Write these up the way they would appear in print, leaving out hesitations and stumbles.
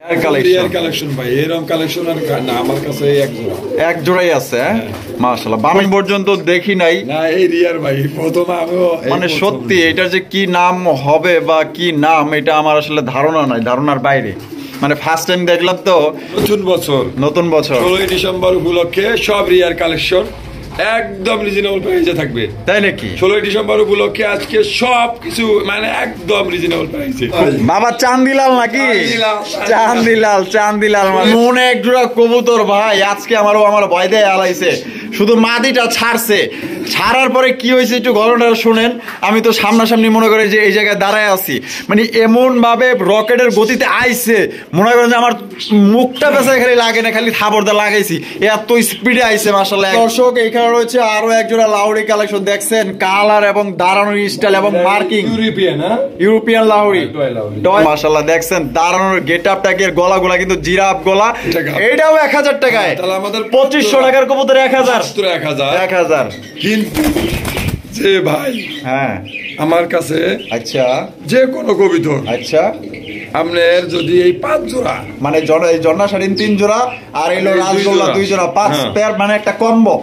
Collection ভাই, এরকম collection আর না আমার কাছে এক জোড়াই আছে। মাশাআল্লাহ, বামন পর্যন্ত দেখি নাই না, এই রিয়ার ভাই প্রথম আমিও মানে সত্যি এটা যে কি নাম হবে বা কি নাম এটা আমার আসলে ধারণা নাই, ধারণার বাইরে। মানে ফার্স্ট টাইম দেখলাম তো। নতুন বছর 16 ডিসেম্বর উপলক্ষে সব রিয়ার কালেকশন একদম রিজনেবল প্রাইসে থাকবে। তাই নাকি? 16 ডিসেম্বর উপলক্ষে আজকে সব কিছু মানে একদম রিজনেবল প্রাইসে। বাবা চান্দিলাল নাকি? চান্দিলাল মনে এক জোড়া কবুতর ভাই, আজকে আমার ভয় দেয় আলাইছে। শুধু মাদিটা ছাড়ছে, ছাড়ার পরে কি হয়েছে একটু ঘটনাটা শুনেন। আমি তো সামনাসামনি মনে করি যে এই জায়গায় দাঁড়ায় আছি, মানে এমন ভাবে রকেটের গতিতে আইছে মনে করেন যে আমার মুখটা পেছায় খালি লাগে না, খালি থাবরদা লাগাইছি, এত স্পিডে আইছে মাশাআল্লাহ। দর্শক এখানে রয়েছে আরো এক জোড়া লাউরি কালেকশন, দেখছেন কালার এবং দাঁড়ানোর স্টাইল এবং মার্কিং ইউরোপিয়ান লাউরি মাশাআল্লাহ। দেখছেন দাঁড়ানোর গেটআপটাকে, গলাগুলা কিন্তু জিরাফ গলা। এইটাও 1000 টাকায়। তাহলে আমাদের 2500 টাকার কবুতর 1000 কিন্তু যে ভাই হ্যাঁ আমার কাছে আচ্ছা যে কোনো কবিতর আচ্ছা আপনার যদি এই 5 জোড়া মানে জন্না শাড়িন 3 জোড়া আর এলো রাজগোল্লা 2 জোড়া 5 পেয়ার মানে একটা কম্বো।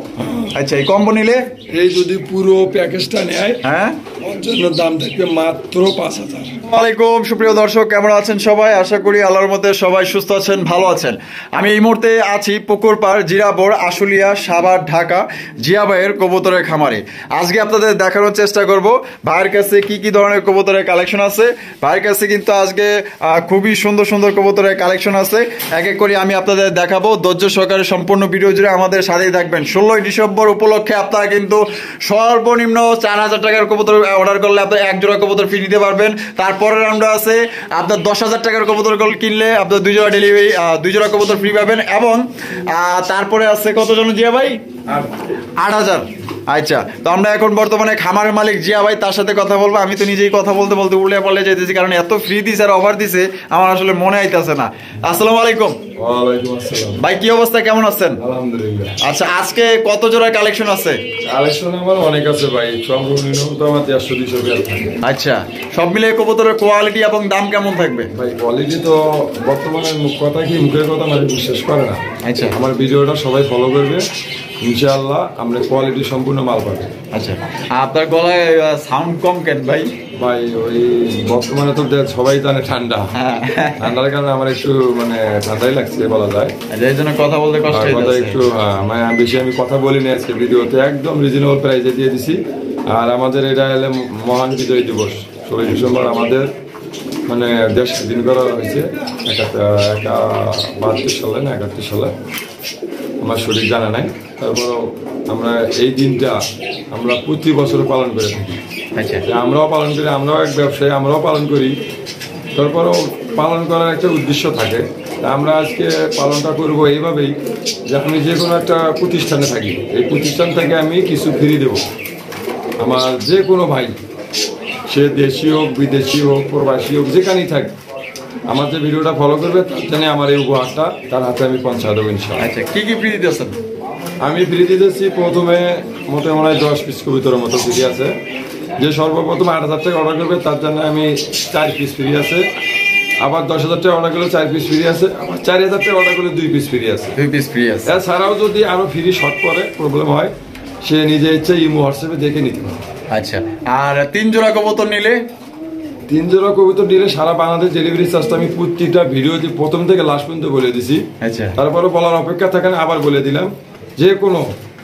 আচ্ছা এই কম্বো নিলে এই যদি পুরো প্যাকেজটা নেয় হ্যাঁ ওর জন্য দাম থাকবে মাত্র 5000। ওয়ালাইকুম সুপ্রিয় দর্শক, কেমন আছেন সবাই? আশা করি আল্লাহর মধ্যে সবাই সুস্থ আছেন, ভালো আছেন। আমি এই মুহূর্তে আছি পুকুরপাড় জিরাবর আশুলিয়া সাভার ঢাকা জিয়া ভাইয়ের কবুতরের খামারে। আজকে আপনাদের দেখানোর চেষ্টা করব ভাইয়ের কাছে কি কি ধরনের কবুতরের কালেকশন আছে। ভাইয়ের কাছে কিন্তু আজকে খুবই সুন্দর সুন্দর কবুতরের কালেকশন আছে, এক এক করে আমি আপনাদের দেখাবো। ধৈর্য সহকারে সম্পূর্ণ ভিডিও জুড়ে আমাদের সাথেই থাকবেন। 16 ডিসেম্বর উপলক্ষে আপনারা কিন্তু সর্বনিম্ন 4000 টাকার কবুতর অর্ডার করলে আপনার এক জোড়া কবুতর ফ্রি নিতে পারবেন। তারপরের রাউন্ডে আছে আপনার 10,000 টাকার কবুতর কিনলে আপনার 2 জোড়া ডেলিভারি 2 জোড়া কবুতর ফ্রি পাবেন। এবং তারপরে আছে কত জন জিয়া ভাই? 8000। আচ্ছা, তো আমরা এখন বর্তমানে খামারের মালিক জিয়া ভাই, তার সাথে কথা বলবো। আমি তো নিজেই কথা বলতে বলতে উল্টে পাল্টে যেতেছি, কারণ এত ফ্রি দিছে আর অফার দিছে আমার আসলে মনে আইতাছে না। আসসালামু আলাইকুম। ওয়ালাইকুম আসসালাম ভাই, কি অবস্থা, কেমন আছেন? আলহামদুলিল্লাহ। আচ্ছা, আজকে কত জোড়া কালেকশন আছে? কালেকশন আমার অনেক আছে ভাই, সর্বনিম্ন তো আমার 150-200 টাকা থাকে। আচ্ছা, সব মিলিয়ে কবুতরের কোয়ালিটি এবং দাম কেমন থাকবে? ভাই কোয়ালিটি তো বর্তমানে কথা কি মুখের কথা মানে বিশ্বাস করে না। আচ্ছা, আমার ভিডিওটা সবাই ফলো করবে, ইনশাআল্লাহ আমরা কোয়ালিটি সম্পূর্ণ মাল পাবো। আচ্ছা, আপনার গলায় সাউন্ড কম কেন ভাই? ভাই ওই বর্তমানে তো সবাই জানে ঠান্ডা, ঠান্ডার কারণে আমার একটু মানে ঠান্ডাই লাগছে বলা যায়, এই জন্য কথা বলতে কষ্ট কথা একটু মানে বেশি আমি কথা বলি না আজকে ভিডিওতে, একদম রিজনেবল প্রাইসে দিয়ে দিছি। আর আমাদের এটা হলে মহান বিজয় দিবস 16 ডিসেম্বর আমাদের মানে দেশ স্বাধীন করা হয়েছে 72 সালে না 71 সালে, আমার শরীর জানা নাই। তারপর আমরা এই দিনটা আমরা প্রতি বছর পালন করে থাকি। আমরাও পালন করি, আমরাও এক ব্যবসায়ী, আমরাও পালন করি। তারপরেও পালন করার একটা উদ্দেশ্য থাকে। আমরা আজকে পালনটা করবো এইভাবেই যে আমি যে কোনো একটা প্রতিষ্ঠানে থাকি, এই প্রতিষ্ঠান থেকে আমি কিছু ফ্রি দেব আমার যে কোনো ভাই, সে দেশি হোক বিদেশি হোক প্রবাসী হোক যেখানেই থাকে, আমার যে ভিডিওটা ফলো করবে তার জন্য আমার এই উপহারটা তার হাতে আমি পৌঁছা দেবো ইনশাআল্লাহ। আচ্ছা, কি কি ফ্রি দিতেছেন? আমি ফ্রি দিতেছি প্রথমে মোটামুটি 10 পিস কবিতরের মতো ফ্রি আছে। যে সর্বপ্রথম 8000 টাকা অর্ডার করবে তার জন্য আমি 4 পিস ফ্রি আছে। আবার 10,000 টাকা অর্ডার করলে 4 পিস ফ্রি আছে। আবার 4000 টাকা অর্ডার করলে 2 পিস ফ্রি আছে। 2 পিস ফ্রি আছে। এছাড়াও যদি আরো ফ্রি শর্ট পরে প্রবলেম হয়, সে নিজে ইচ্ছে ইমো হোয়াটসঅ্যাপে দেখে নিতে পারে। আচ্ছা, আর 3 জোড়া কবুতর নিলে? 3 জোড়া কবুতর নিলে সারা বাংলাদেশ ডেলিভারি চার্জটা আমি প্রতিটা ভিডিওতে প্রথম থেকে লাস্ট পর্যন্ত বলে দিছি। আচ্ছা, তারপরে বলার অপেক্ষা থাকে না, আবার বলে দিলাম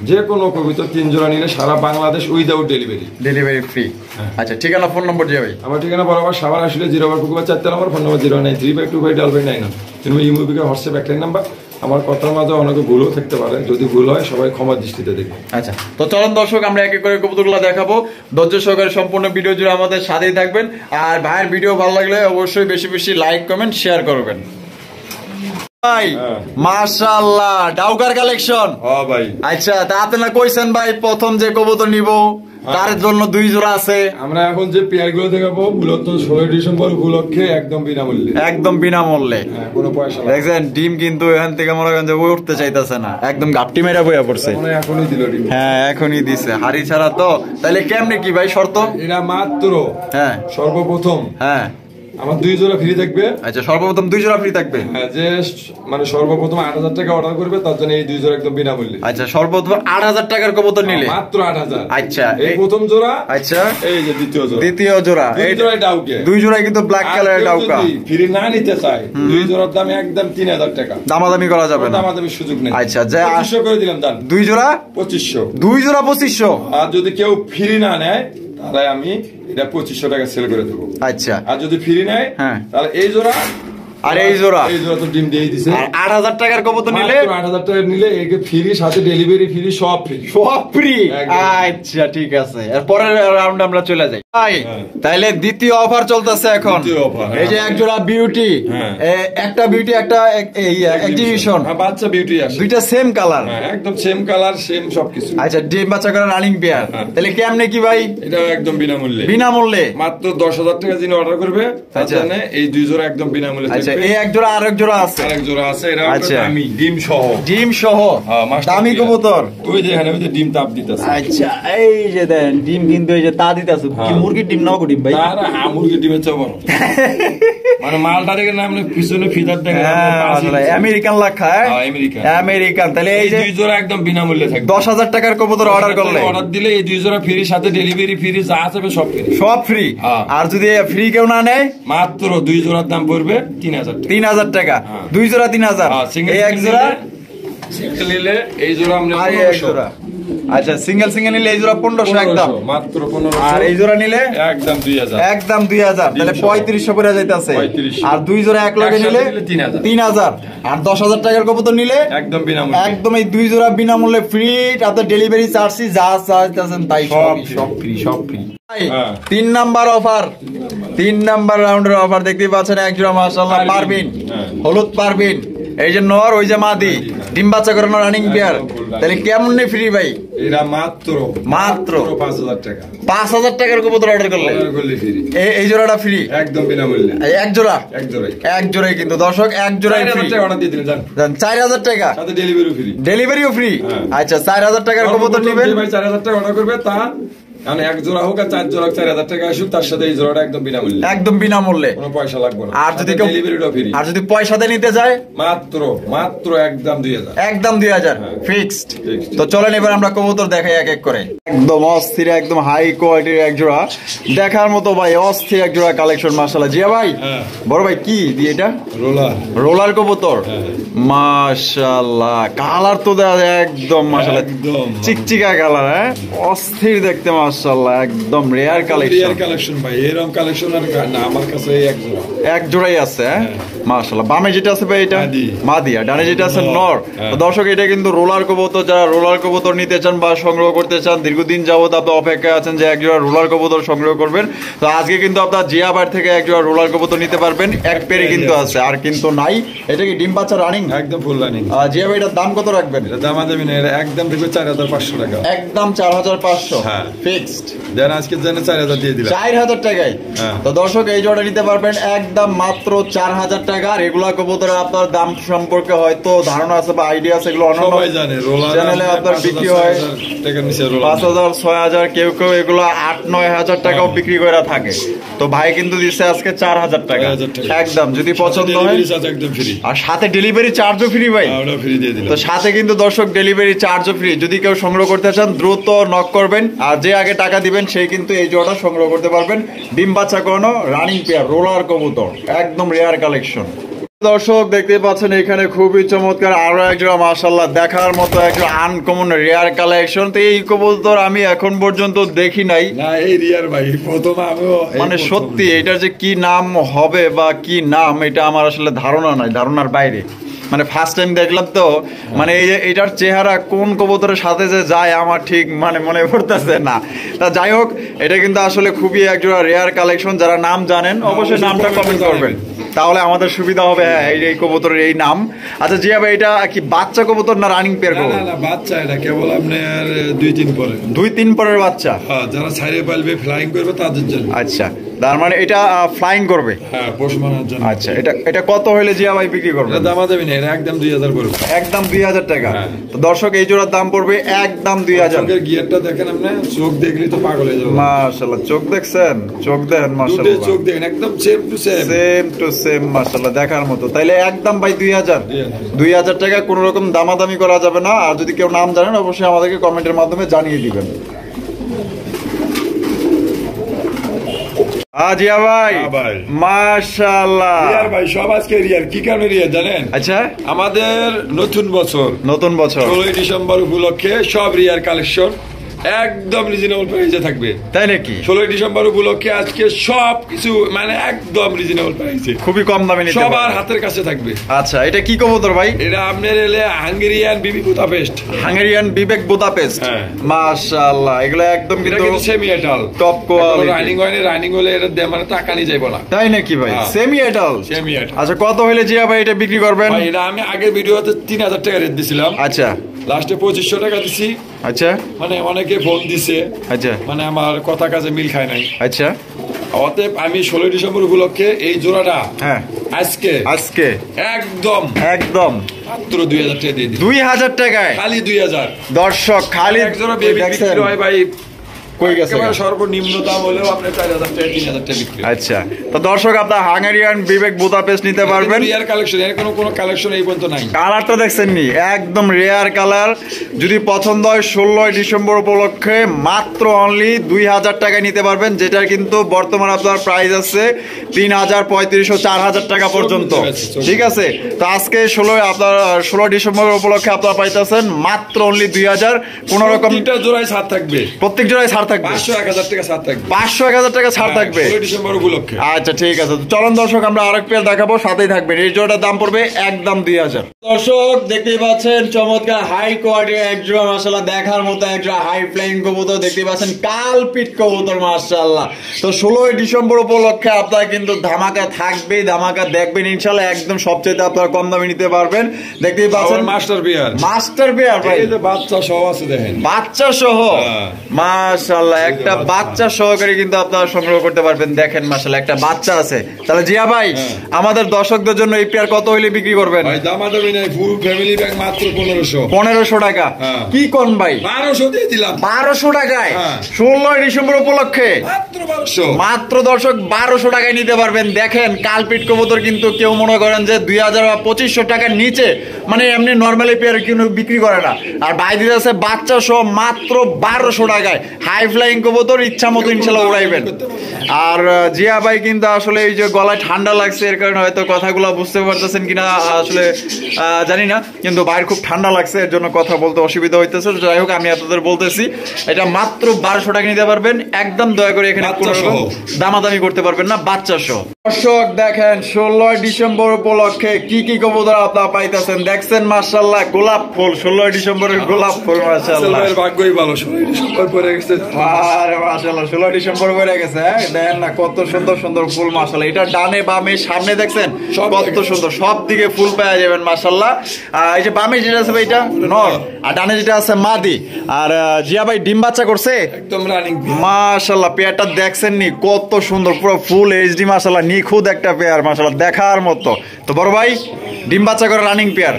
যে কোনো কবিতা 3 জোড়া নিলে সারা বাংলাদেশ উইদাউট ডেলিভারি ফ্রি। আচ্ছা, ঠিকানা ফোন নম্বর দিয়ে ভাই? আমার ঠিকানা বরাবর সাভার আসলে 0 পুকুর 4 নম্বর, ফোন নম্বর 093522599 তুমি ইমোবিকে হোয়াটসঅ্যাপ একটাই নাম্বার। আমার কথার মাঝে অনেকে ভুলও থাকতে পারে, যদি ভুল হয় সবাই ক্ষমার দৃষ্টিতে দেখবে। আচ্ছা, তো চলুন দর্শক আমরা এক এক করে কবুতরগুলো দেখাবো। ধৈর্য সহকারে সম্পূর্ণ ভিডিও জুড়ে আমাদের সাথেই থাকবেন। আর ভাইয়ের ভিডিও ভালো লাগলে অবশ্যই বেশি বেশি লাইক কমেন্ট শেয়ার করবেন। ভাই মাশাআল্লাহ, ডাউকার কালেকশন। হ্যাঁ ভাই। আচ্ছা, তা আপনারা কইছেন ভাই প্রথম যে কবুতর নিব তার জন্য 2 জোড়া আছে। আমরা এখন যে পেয়ারগুলো দেখাবো মূলত 16 ডিসেম্বর উপলক্ষে একদম বিনামূল্যে, একদম বিনামূল্যে, কোনো পয়সা না। দেখছেন ডিম কিন্তু এখান থেকে মনে করেন যে উঠতে চাইতেছে না, একদম গাপটি মেরা বইয়া পড়ছে। এখনই দিল ডিম। হ্যাঁ, এখনই দিছে, হাড়ি ছাড়া তো। তাহলে কেমনে কি ভাই শর্ত? এটা মাত্র সর্বপ্রথম আমার 2 জোড়া ফ্রি থাকবে। আচ্ছা, সর্বপ্রথম 2 জোড়া ফ্রি থাকবে। হ্যাঁ, যে মানে সর্বপ্রথম 8000 টাকা অর্ডার করবে তার জন্য এই 2 জোড়া একদম বিনামূল্যে। আচ্ছা, সর্বপ্রথম 8000 টাকার কবুতর নিলে মাত্র 8000। আচ্ছা, এই প্রথম জোড়া। আচ্ছা, এই যে দ্বিতীয় জোড়া। দ্বিতীয় জোড়া, এই জোড়াই ডাউকে। 2 জোড়াই কিন্তু ব্ল্যাক কালারের ডাউকা। ফ্রি না নিতে চাই, 2 জোড়ার দাম একদম 3000 টাকা। দামাদামি করা যাবে না, দামাদামির সুযোগ নেই। আচ্ছা, যে 2500 করে দিলাম দাম। 2 জোড়া 2500। 2 জোড়া 2500। আর যদি কেউ ফ্রি না নেয় তাহলে আমি এটা 2500 টাকা সেল করে দেবো। আচ্ছা, আর যদি ফ্রি নেয় তাহলে এই জোড়া আর এই জোড়া তো ডিম দিয়ে দিছে। আর 8000 টাকার কবুতর নিলে, 8000 টাকা নিলে একে ফ্রি, সাথে ডেলিভারি ফ্রি, সব ফ্রি। আচ্ছা, ঠিক আছে। এর পরের রাউন্ডে আমরা চলে যাই। তাইলে দ্বিতীয় অফার চলতেছে এখন। এই যে এক জোড়া বিউটি, একটা বিউটি, একটা এক্সিবিশন, বাচ্চা বিউটি আছে, দুইটা সেম কালার, একদম সেম কালার, সেম সবকিছু। আচ্ছা, ডিম বাচ্চা করা রানিং পেয়ার। তাহলে কেমনে কি ভাই? এটা একদম বিনামূল্যে। বিনামূল্যে মাত্র 10000 টাকা যিনি অর্ডার করবে তার জন্য এই 2 জোড়া একদম বিনামূল্যে। আচ্ছা, এই এক জোড়া, আরেক জোড়া আছে, আরেক জোড়া আছে। এটা দামি, ডিম সহ। ডিম সহ দামি কবুতর। ওই যে এখানে ওই যে ডিম তাপ দিতেছে। আচ্ছা, এই যে দেন ডিম, কিন্তু এই যে তা দিতেছে। কি মুরগির ডিম না ডিম ভাই? আরে হ্যাঁ, মুরগির ডিমের চেয়ে বড়। মানে মালটা দেখে না, আপনি পিছনে ফিদার দেখেন, আমেরিকান লেখা। আমেরিকান। তাহলে এই যে 2 জোড়া একদম বিনামূল্যে থাকবে। 10000 টাকার কবুতর অর্ডার করলে, অর্ডার দিলে এই 2 জোড়া ফ্রি, সাথে ডেলিভারি ফ্রি, যা আছে সব ফ্রি। সব ফ্রি। আর যদি ফ্রি কেউ না নেয়, মাত্র 2 জোড়ার দাম পড়বে 3000 টাকা। 2 জোড়া 3000। এই এক জোড়া সিঙ্গেল নিলে এই জোড়া আমরা এক জোড়া। আচ্ছা, সিঙ্গেল নিলে এই জোড়া 1500 একদম, মাত্র 1500। আর এই জোড়া নিলে একদম 2000। একদম 2000। তাহলে 3500 করে যাইতাছে। আর 2 জোড়া এক লগে নিলে 3000। আর 10000 টাকার কবুতর নিলে একদম বিনামূল্যে। একদম এই 2 জোড়া বিনামূল্যে ফ্রি। তাতে ডেলিভারি চার্জ যা চাইতেছেন তাই সব ফ্রি, সব ফ্রি। 3 নাম্বার অফার, 3 নাম্বার রাউন্ডের অফার দেখতে পাচ্ছেন। এক জোড়া মাশাআল্লাহ পারবিন, হলুদ পারবিন। এই যে নর, ওই যে মাদি, ডিম বাচ্চা করানো রানিং পেয়ার। তাহলে কেমন ফ্রি ভাই? এরা মাত্র 5000 টাকা। 5000 টাকার কবুতর অর্ডার করলে এই জোড়াটা ফ্রি, একদম বিনামূল্যে। এক জোড়া, এক জোড়াই কিন্তু দর্শক, এক জোড়াই ফ্রি। 4000 টাকা, সাথে ডেলিভারিও ফ্রি। আচ্ছা, 4000 টাকার কবুতর নেবেন, 4000 টাকা অর্ডার করবে, তা মানে এক জোড়া হোক আর 4 জোড়া, 4000 টাকা আসুক, তার সাথে এই জোড়াটা একদম বিনামূল্যে। একদম বিনামূল্যে, কোনো পয়সা লাগবে না। আর যদি কেউ ডেলিভারিটা ফ্রি। আর যদি পয়সাতে নিতে যায়, মাত্র একদম 2000। একদম 2000 ফিক্সড। তো চলেন এবার আমরা কবুতর দেখাই এক এক করে। একদম অস্থির, একদম হাই কোয়ালিটির এক জোড়া, দেখার মতো ভাই, অস্থির এক জোড়া কালেকশন মাশাআল্লাহ। জিয়া ভাই, বড় ভাই, কি দিয়ে এটা? রোলার কবুতর। মাশাআল্লাহ, কালার তো একদম মাশাআল্লাহ চিকচিকা কালার। হ্যাঁ, অস্থির দেখতে মাশাআল্লাহ, একদম রেয়ার কালেকশন ভাই। এরকম কালেকশন আর না আমার কাছে এক জোড়াই আছে। মাশাআল্লাহ, বামে যেটা আছে ভাই এটা মাদি, আর ডানে যেটা আছে নর। দর্শক, এটা কিন্তু রোলার কবুতর। যারা রোলার কবুতর নিতে চান বা সংগ্রহ করতে চান, দীর্ঘদিন যাবত আপনার অপেক্ষায় আছেন যে এক জোড়া রোলার কবুতর সংগ্রহ করবেন, তো আজকে কিন্তু আপনার জিয়াবার থেকে এক জোড়া রোলার কবুতর নিতে পারবেন। এক পেরে কিন্তু আছে, আর কিন্তু নাই। এটা কি ডিম বাচ্চা রানিং? একদম ফুল রানিং। জিয়া ভাই, এটার দাম কত রাখবেন? এটা দাম দেবেন একদম দেখবে 4500 টাকা। একদম 4500 ফিক্সড। দেন আজকে জন্য 4000 দিয়ে দিলাম। 4000 টাকায়। তো দর্শক, এই জোড়া নিতে পারবেন একদম মাত্র 4000 টাকা। রেগুলার কবুতরের আপনার দাম সম্পর্কে হয়তো ধারণা আছে বা আইডিয়া আছে, এগুলো অন্য চ্যানেলে আপনার বিক্রি হয় 5000 6000, কেউ কেউ এগুলো 8-9 টাকাও বিক্রি করে থাকে। তো ভাই কিন্তু দিচ্ছে আজকে 4000 টাকা একদম। যদি পছন্দ হয় একদম ফ্রি, আর সাথে ডেলিভারি চার্জও ফ্রি ভাই। তো সাথে কিন্তু দর্শক ডেলিভারি চার্জও ফ্রি। যদি কেউ সংগ্রহ করতে চান দ্রুত নক করবেন, আর যে আগে টাকা দিবেন সেই কিন্তু এই জোড়াটা সংগ্রহ করতে পারবেন। ডিম বাচ্চা করানো রানিং পেয়ার রোলার কবুতর, একদম রেয়ার কালেকশন। দর্শক, দেখতে পাচ্ছেন এখানে খুবই চমৎকার আরো একজোড়া মাশাআল্লাহ দেখার মতো একটা আনকমন রেয়ার কালেকশন। তো এই কবুতর আমি এখন পর্যন্ত দেখি নাই। না, এই রিয়ার ভাই প্রথম আমিও, মানে সত্যি এটার যে কি নাম হবে বা কি নাম, এটা আমার আসলে ধারণা নাই, ধারণার বাইরে। মানে ফার্স্ট টাইম দেখলাম তো, মানে এটার চেহারা কোন কবুতরের সাথে যে যায় আমার ঠিক মানে মনে পড়তেছে না। তা যাই হোক, এটা কিন্তু আসলে খুবই একজোড়া রেয়ার কালেকশন। যারা নাম জানেন অবশ্যই নামটা কমেন্ট করবেন। তাহলে আমাদের সুবিধা হবে। হ্যাঁ, এই কবুতরের এই নাম। আচ্ছা জিয়া ভাই, এটা কি বাচ্চা কবুতর না রানিং পেয়ার কবুতর? না বাচ্চা, এটা কেবল আপনার 2-3 পরে, 2-3 পরের বাচ্চা। হ্যাঁ, যারা ছাইরে পালবে ফ্লাইং করবে তাদের জন্য। আচ্ছা, তার মানে এটা ফ্লাইং করবে? হ্যাঁ, পোষ মানার জন্য। আচ্ছা, এটা কত হইলে জিয়া ভাই বিক্রি করবে? দামা দেবেন এটা একদম 2000 পড়বে। একদম 2000 টাকা। তো দর্শক, এই জোড়ার দাম পড়বে একদম 2000। গিয়ারটা দেখেন আপনি, চোখ দেখলে তো পাগল হয়ে যাবে। মাশাআল্লাহ, চোখ দেখছেন? চোখ দেন মাশাআল্লাহ, চোখ দেখেন একদম সেম টু সেম মাশাআল্লাহ, দেখার মতো। তাইলে একদম ভাই 2000 টাকা, কোনো রকম দামাদামি করা যাবে না। আর যদি কেউ নাম জানেন অবশ্যই আমাদেরকে কমেন্টের মাধ্যমে জানিয়ে দিবেন। জিয়া ভাই, মাশাআল্লাহ ভাই, সব আজকে রিয়ার। কি কারণে রিয়ার জানেন? আচ্ছা, আমাদের নতুন বছর 16ই ডিসেম্বর উপলক্ষে সব রিয়ার কালেকশন একদম রিজনেবল প্রাইসে থাকবে। তাই নাকি? 16ই ডিসেম্বর উপলক্ষে আজকে সব কিছু মানে একদম রিজনেবল প্রাইসে, খুবই কম দামে নিতে পারবেন, সবার হাতের কাছে থাকবে। আচ্ছা, এটা কি কবুতর ভাই? এটা আপনার এলে হাঙ্গেরিয়ান বিবি বুদাপেস্ট। হাঙ্গেরিয়ান বিবেক বুদাপেস্ট। হ্যাঁ, মাশাআল্লাহ, এগুলো একদম কিন্তু সেমি এটাল টপ কোয়ালিটি। রানিং হয় না, রানিং হলে এটা মানে টাকা নিয়ে যাইবো না। তাই নাকি ভাই? সেমি এটাল। আচ্ছা, কত হইলে জিয়া ভাই এটা বিক্রি করবেন? ভাই এটা আমি আগের ভিডিওতে 3000 টাকা রেট দিছিলাম। আচ্ছা, লাস্টে 2500 টাকা দিছি। আচ্ছা, মানে অনেকে ফোন দিছে, আচ্ছা, মানে আমার কথা কাজে মিল খায় নাই। আচ্ছা, অতএব আমি 16ই ডিসেম্বর উপলক্ষে এই জোড়াটা হ্যাঁ আজকে একদম মাত্র 2000 টাকা দিয়ে দিই। 2000 টাকায়? খালি 2000। দর্শক, খালি এক জোড়া বেবি বিক্রি হয় ভাই কই গেছে? সর্বনিম্ন দাম হলেও আপনি 4000 টাকা 3000 টাকা বিক্রি। আচ্ছা, তো দর্শক, আপনার হাঙ্গেরিয়ান বিবেক বুদাপেস্ট নিতে পারবেন। রিয়ার কালেকশন, এর কোনো কালেকশন এই পর্যন্ত নাই। কালারটা দেখছেন নি? একদম রেয়ার কালার। যদি পছন্দ হয় 16ই ডিসেম্বর উপলক্ষে মাত্র অনলি 2000 টাকায় নিতে পারবেন, যেটার কিন্তু বর্তমান আপনার প্রাইস আছে 3000, 3500, 4000 টাকা পর্যন্ত। ঠিক আছে, তো আজকে 16 ডিসেম্বর উপলক্ষে আপনারা পাইতেছেন মাত্র অনলি 2000। কোন রকম জোড়ায় ছাড় থাকবে, প্রত্যেক জোড়ায় ছাড় থাকবে, 500-1000 টাকা ছাড় থাকবে, 500-1000 টাকা ছাড় থাকবে 16 ডিসেম্বর উপলক্ষে। আচ্ছা, ঠিক আছে, তো চলুন দর্শক, আমরা আরেক পেয়ার দেখাবো, সাথেই থাকবেন। এই জোড়াটার দাম পড়বে একদম 2000। দর্শক, দেখতেই পাচ্ছেন চমৎকার হাই কোয়ালিটির এক জোড়া মাশাআল্লাহ, দেখার মতো এক জোড়া হাই ফ্লাইং কবুতর দেখতেই পাচ্ছেন, কালপিট কবুতর মাশাআল্লাহ। তো 16ই ডিসেম্বর উপলক্ষে আপনারা কিন্তু ধামাকা থাকবে, ধামাকা দেখবেন ইনশাআল্লাহ। একদম সবচেয়ে আপনারা কম দামে নিতে পারবেন। দেখতেই পাচ্ছেন মাস্টার পেয়ার ভাই, এই যে বাচ্চা সহ আছে, দেখেন বাচ্চা সহ মাশাআল্লাহ, একটা বাচ্চা সহকারে কিন্তু আপনারা সংগ্রহ করতে পারবেন। দেখেন মাশাআল্লাহ, একটা বাচ্চা আছে। তাহলে জিয়া ভাই, আমাদের দর্শকদের জন্য এই পেয়ার কত হইলে বিক্রি করবেন? ভাই দামাদামি নাই, ফুল ফ্যামিলি প্যাক মাত্র 1500 টাকা। কি কোন ভাই? 1200 দিয়ে দিলাম। 1200 টাকায় 16ই ডিসেম্বর উপলক্ষে মাত্র দর্শক 1200 টাকায় নিতে পারবেন। দেখেন, কালপিট কবুতর কিন্তু কেউ মনে করেন যে 2000 বা 2500 টাকার নিচে মানে এমনি নর্মালি পেয়ার কিন্তু বিক্রি করে না। আর ভাই দিতেছে বাচ্চা সহ মাত্র 1200 টাকায় হাই ফ্লাইং কবুতর, ইচ্ছা মতো ইনশাআল্লাহ উড়াইবেন। আর জিয়া ভাই কিন্তু আসলে এই যে গলায় ঠান্ডা লাগছে, এর কারণে হয়তো কথাগুলো বুঝতে পারতেছেন কিনা আসলে জানি না, কিন্তু বাইরে খুব ঠান্ডা লাগছে, এর জন্য কথা বলতে অসুবিধা হইতেছে। যাই হোক, আমি আপনাদের বলতেছি এটা মাত্র 1200 টাকা নিতে পারবেন একদম। দয়া করে এখানে দামাদামি করতে পারবেন না, বাচ্চা সহ। দর্শক দেখেন, 16ই ডিসেম্বর উপলক্ষে কি কি কবুতর আপনারা পাইতেছেন দেখছেন মাশাআল্লাহ। গোলাপ ফুল, 16ই ডিসেম্বরের গোলাপ ফুল মাশাআল্লাহ, ভাগ্যই ভালো 16ই ডিসেম্বর পরে গেছে। আরে মাশাআল্লাহ, 16 ডিসেম্বর পরে গেছে। দেখেন না কত সুন্দর সুন্দর ফুল মাশাআল্লাহ। এটা ডানে বামে সামনে দেখছেন কত সুন্দর, সব দিকে ফুল পাওয়া যাবেন মাশাআল্লাহ। এই যে বামে যেটা আছে এটা নর, আর ডানে যেটা আছে মাদি। আর জিয়া ভাই ডিম বাচ্চা করছে একদম রানিং মাশাআল্লাহ। পেয়ারটা দেখছেন নি কত সুন্দর, পুরো ফুল এইচডি মাশাআল্লাহ, নিখুঁত একটা পেয়ার মাশাআল্লাহ, দেখার মতো। তো বড় ভাই, ডিম বাচ্চা করে রানিং পেয়ার,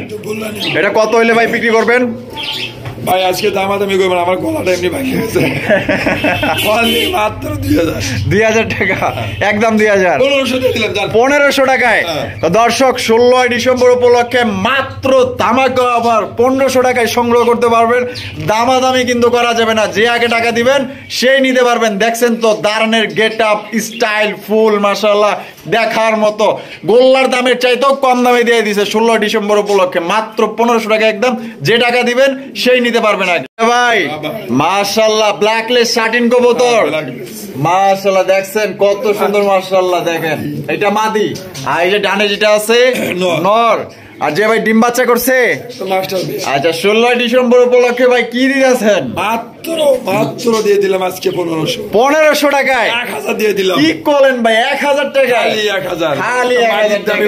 এটা কত হইলে ভাই বিক্রি করবেন? ভাই আজকে দামাদামি করবেন, আমার গলাটা এমনি বাকি আছে। মাত্র 2000 টাকা, একদম 2000। 1500 টাকায়। তো দর্শক, 16ই ডিসেম্বর উপলক্ষে মাত্র ধামাকা আবার 1500 টাকায় সংগ্রহ করতে পারবেন। দামাদামি কিন্তু করা যাবে না, যে আগে টাকা দিবেন সেই নিতে পারবেন। দেখছেন তো দারুণের গেট আপ, স্টাইল, ফুল মাশাআল্লাহ, দেখার মতো। গোল্লার দামের চাইতেও কম দামে দিয়ে দিছে 16 ডিসেম্বর উপলক্ষে মাত্র 1500 টাকা একদম। যে টাকা দিবেন সেই নিতে পারবেন আগে। ভাই মাশাআল্লাহ ব্ল্যাকলেস শাটিন কবুতর মাশাআল্লাহ দেখছেন কত সুন্দর মাশাআল্লাহ দেখেন এটা মাদি আর এই যে ডানে যেটা আছে নর আর যে ভাই ডিম বাচ্চা করছে আচ্ছা 16 ডিসেম্বর উপলক্ষে ভাই কি দিয়েছেন মাত্র দিয়ে দিলাম আজকে 1500 টাকায় 1000 দিয়ে দিলাম কি করেন ভাই 1000 টাকায় খালি 1000 টাকা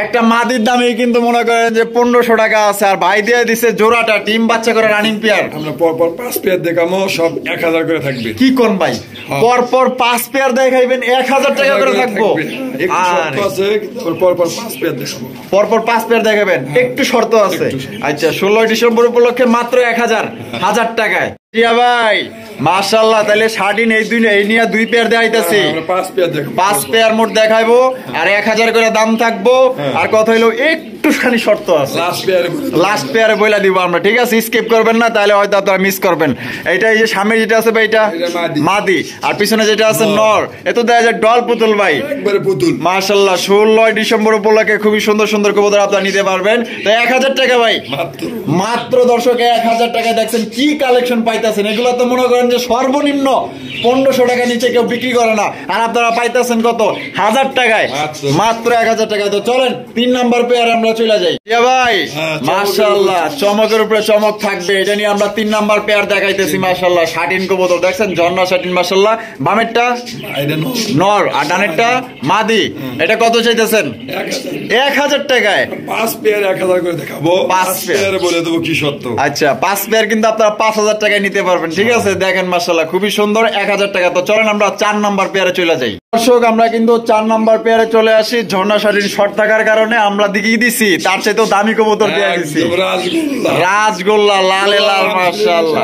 একটা মাদির দামে কিন্তু মনে করেন যে 1500 টাকা আছে আর ভাই দিয়ে দিছে জোড়াটা ডিম বাচ্চা করে রানিং পেয়ার আমরা পরপর 5 পেয়ার দেখাবো সব 1000 করে থাকবে কি কোন ভাই পরপর 5 পেয়ার দেখাইবেন 1000 টাকা করে থাকবো আর আছে পরপর 5 পেয়ার দেখাবো পরপর 5 পেয়ার দেখাবেন একটু শর্ত আছে আচ্ছা 16 ডিসেম্বর উপলক্ষে মাত্র 1000 টাকায় টিয়া ভাই মাশাআল্লাহ তাহলে শার্টিন এই নিয়ে 2 পেয়ার দেখাইতাছি আমরা 5 পেয়ার দেখাবো 5 পেয়ার মোট দেখাইবো আর 1000 করে দাম থাকবো আর কথা হইলো একটুখানি শর্ত আছে লাস্ট পেয়ারে বইলা দিব আমরা ঠিক আছে স্কিপ করবেন না তাহলে হয়তো আপনারা মিস করবেন এইটা এই যে সামনে যেটা আছে ভাই এটা মাদি আর পিছনে যেটা আছে নর এত দেখা যায় ডল পুতুল ভাই একবারে পুতুল মাশাআল্লাহ 16 ডিসেম্বর উপলক্ষে খুবই সুন্দর সুন্দর কবুতর আপনারা নিতে পারবেন তো 1000 টাকা ভাই মাত্র দর্শক 1000 টাকা দেখছেন কি কালেকশন পাইতাছেন এগুলো তো মনে করেন যে সর্বনিম্ন 1500 টাকা নিচে কেউ বিক্রি করে না আর আপনারা পাইতাছেন কত 1000 টাকায় মাত্র 1000 টাকায় তো চলেন 3 নাম্বার পেয়ার আমরা চলে যাই ভাই মাশাআল্লাহ চমকের উপরে চমক থাকবে এটা নিয়ে আমরা 3 নাম্বার পেয়ার দেখাইতেছি মাশাআল্লাহ শাটিন কবুতর দেখছেন ঝর্ণা শাটিন মাশাআল্লাহ বামেরটা নর আর ডানেরটা মাদি এটা কত চাইতেছেন 1000 টাকায় 5 পেয়ার 1000 করে দেখাবো 5 পেয়ারে বলে দেব কি সত্য আচ্ছা 5 পেয়ার কিন্তু আপনারা 5000 টাকায় নিতে পারবেন ঠিক আছে দেখেন মাশাআল্লাহ খুবই সুন্দর 1000 টাকা তো চলেন আমরা 4 নাম্বার পেয়ারে চলে যাই দর্শক আমরা কিন্তু 4 নাম্বার পেয়ারে চলে আসি ঝর্ণা শাটিন শর্ট থাকার কারণে আমরা দিকেই দিছি তার চেয়ে তো দামি কবুতর দিয়ে দিছি রাজগোল্লা লালে লাল মাশাআল্লাহ